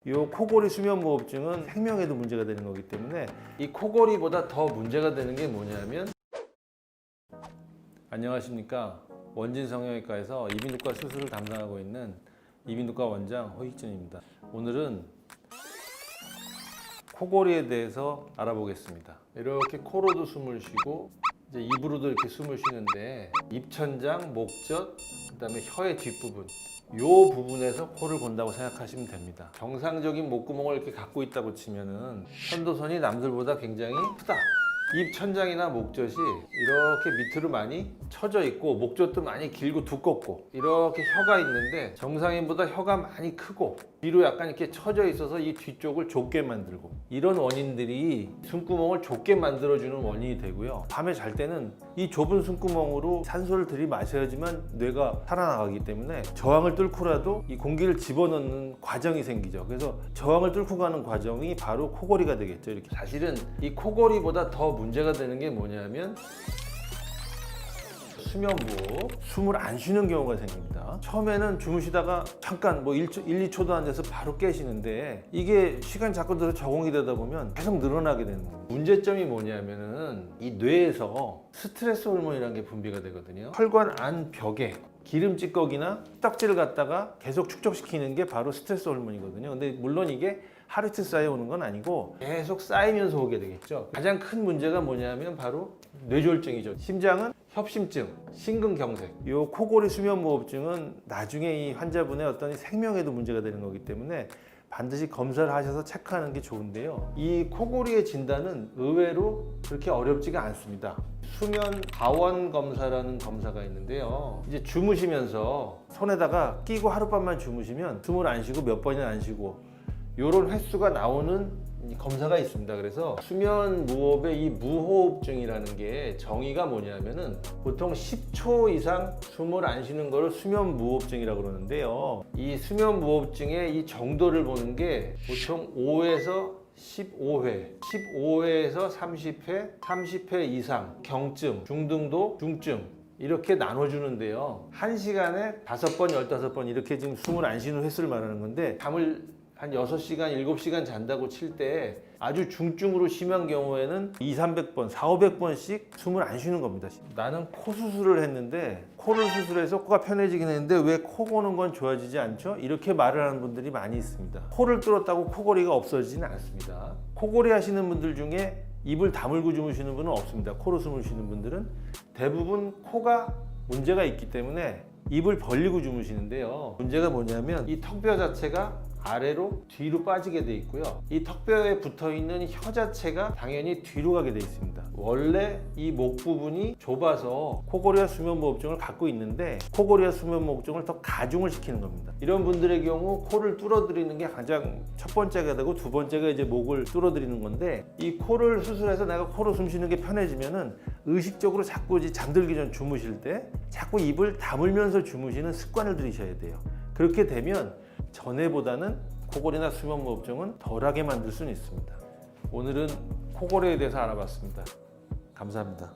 이 코골이 수면무호흡증은 생명에도 문제가 되는 거기 때문에 이 코골이보다 더 문제가 되는 게 뭐냐면, 안녕하십니까, 원진성형외과에서 이비인후과 수술을 담당하고 있는 이비인후과 원장 허익진입니다. 오늘은 코골이에 대해서 알아보겠습니다. 이렇게 코로도 숨을 쉬고 이제 입으로도 이렇게 숨을 쉬는데, 입천장, 목젖, 그다음에 혀의 뒷부분, 요 부분에서 코를 곤다고 생각하시면 됩니다. 정상적인 목구멍을 이렇게 갖고 있다고 치면은 편도선이 남들보다 굉장히 크다. 입천장이나 목젖이 이렇게 밑으로 많이 처져 있고, 목젖도 많이 길고 두껍고, 이렇게 혀가 있는데 정상인보다 혀가 많이 크고 뒤로 약간 이렇게 처져 있어서 이 뒤쪽을 좁게 만들고, 이런 원인들이 숨구멍을 좁게 만들어주는 원인이 되고요. 밤에 잘 때는 이 좁은 숨구멍으로 산소를 들이마셔야지만 뇌가 살아나가기 때문에 저항을 뚫고라도 이 공기를 집어넣는 과정이 생기죠. 그래서 저항을 뚫고 가는 과정이 바로 코골이가 되겠죠. 이렇게. 사실은 이 코골이보다 더 문제가 되는 게 뭐냐면 수면무호흡. 숨을 안 쉬는 경우가 생깁니다. 처음에는 주무시다가 잠깐 1, 2초도 안 돼서 바로 깨시는데, 이게 시간 자꾸 들어 적응이 되다 보면 계속 늘어나게 되는 거예요. 문제점이 뭐냐면은 이 뇌에서 스트레스 호르몬이라는 게 분비가 되거든요. 혈관 안 벽에 기름 찌꺼기나 딱지를 갖다가 계속 축적시키는 게 바로 스트레스 호르몬이거든요. 근데 물론 이게 하루 이틀 쌓여 오는 건 아니고 계속 쌓이면서 오게 되겠죠. 가장 큰 문제가 뭐냐면 바로 뇌졸중이죠. 심장은 협심증, 심근경색. 이 코골이 수면무호흡증은 나중에 이 환자분의 어떤 생명에도 문제가 되는 거기 때문에 반드시 검사를 하셔서 체크하는 게 좋은데요. 이 코골이의 진단은 의외로 그렇게 어렵지가 않습니다. 수면 가원 검사라는 검사가 있는데요. 이제 주무시면서 손에다가 끼고 하룻밤만 주무시면 숨을 안 쉬고 몇 번이나 안 쉬고 이런 횟수가 나오는 검사가 있습니다. 그래서 수면 무호흡의 이 무호흡증이라는 게 정의가 뭐냐면은 보통 10초 이상 숨을 안 쉬는 거를 수면 무호흡증이라고 그러는데요. 이 수면 무호흡증의 이 정도를 보는 게 보통 5에서 15회, 15회에서 30회, 30회 이상, 경증, 중등도, 중증, 이렇게 나눠주는데요. 1시간에 5번, 15번 이렇게 지금 숨을 안 쉬는 횟수를 말하는 건데, 잠을 한 6시간, 7시간 잔다고 칠 때 아주 중증으로 심한 경우에는 200~300번, 400~500번씩 숨을 안 쉬는 겁니다. 나는 코 수술을 했는데, 코를 수술해서 코가 편해지긴 했는데 왜 코 고는 건 좋아지지 않죠? 이렇게 말을 하는 분들이 많이 있습니다. 코를 뚫었다고 코골이가 없어지지는 않습니다. 코골이 하시는 분들 중에 입을 다물고 주무시는 분은 없습니다. 코로 숨을 쉬는 분들은 대부분 코가 문제가 있기 때문에 입을 벌리고 주무시는데요. 문제가 뭐냐면 이 턱뼈 자체가 아래로 뒤로 빠지게 돼 있고요. 이 턱뼈에 붙어 있는 혀 자체가 당연히 뒤로 가게 돼 있습니다. 원래 이 목 부분이 좁아서 코골이와 수면무호흡증을 갖고 있는데, 코골이와 수면무호흡증을 더 가중을 시키는 겁니다. 이런 분들의 경우 코를 뚫어드리는 게 가장 첫 번째가 되고, 두 번째가 이제 목을 뚫어드리는 건데, 이 코를 수술해서 내가 코로 숨 쉬는 게 편해지면은 의식적으로 자꾸 이제 잠들기 전 주무실 때 자꾸 입을 다물면서 주무시는 습관을 들이셔야 돼요. 그렇게 되면 전에보다는 코골이나 수면무호흡증은 덜하게 만들 수는 있습니다. 오늘은 코골이에 대해서 알아봤습니다. 감사합니다.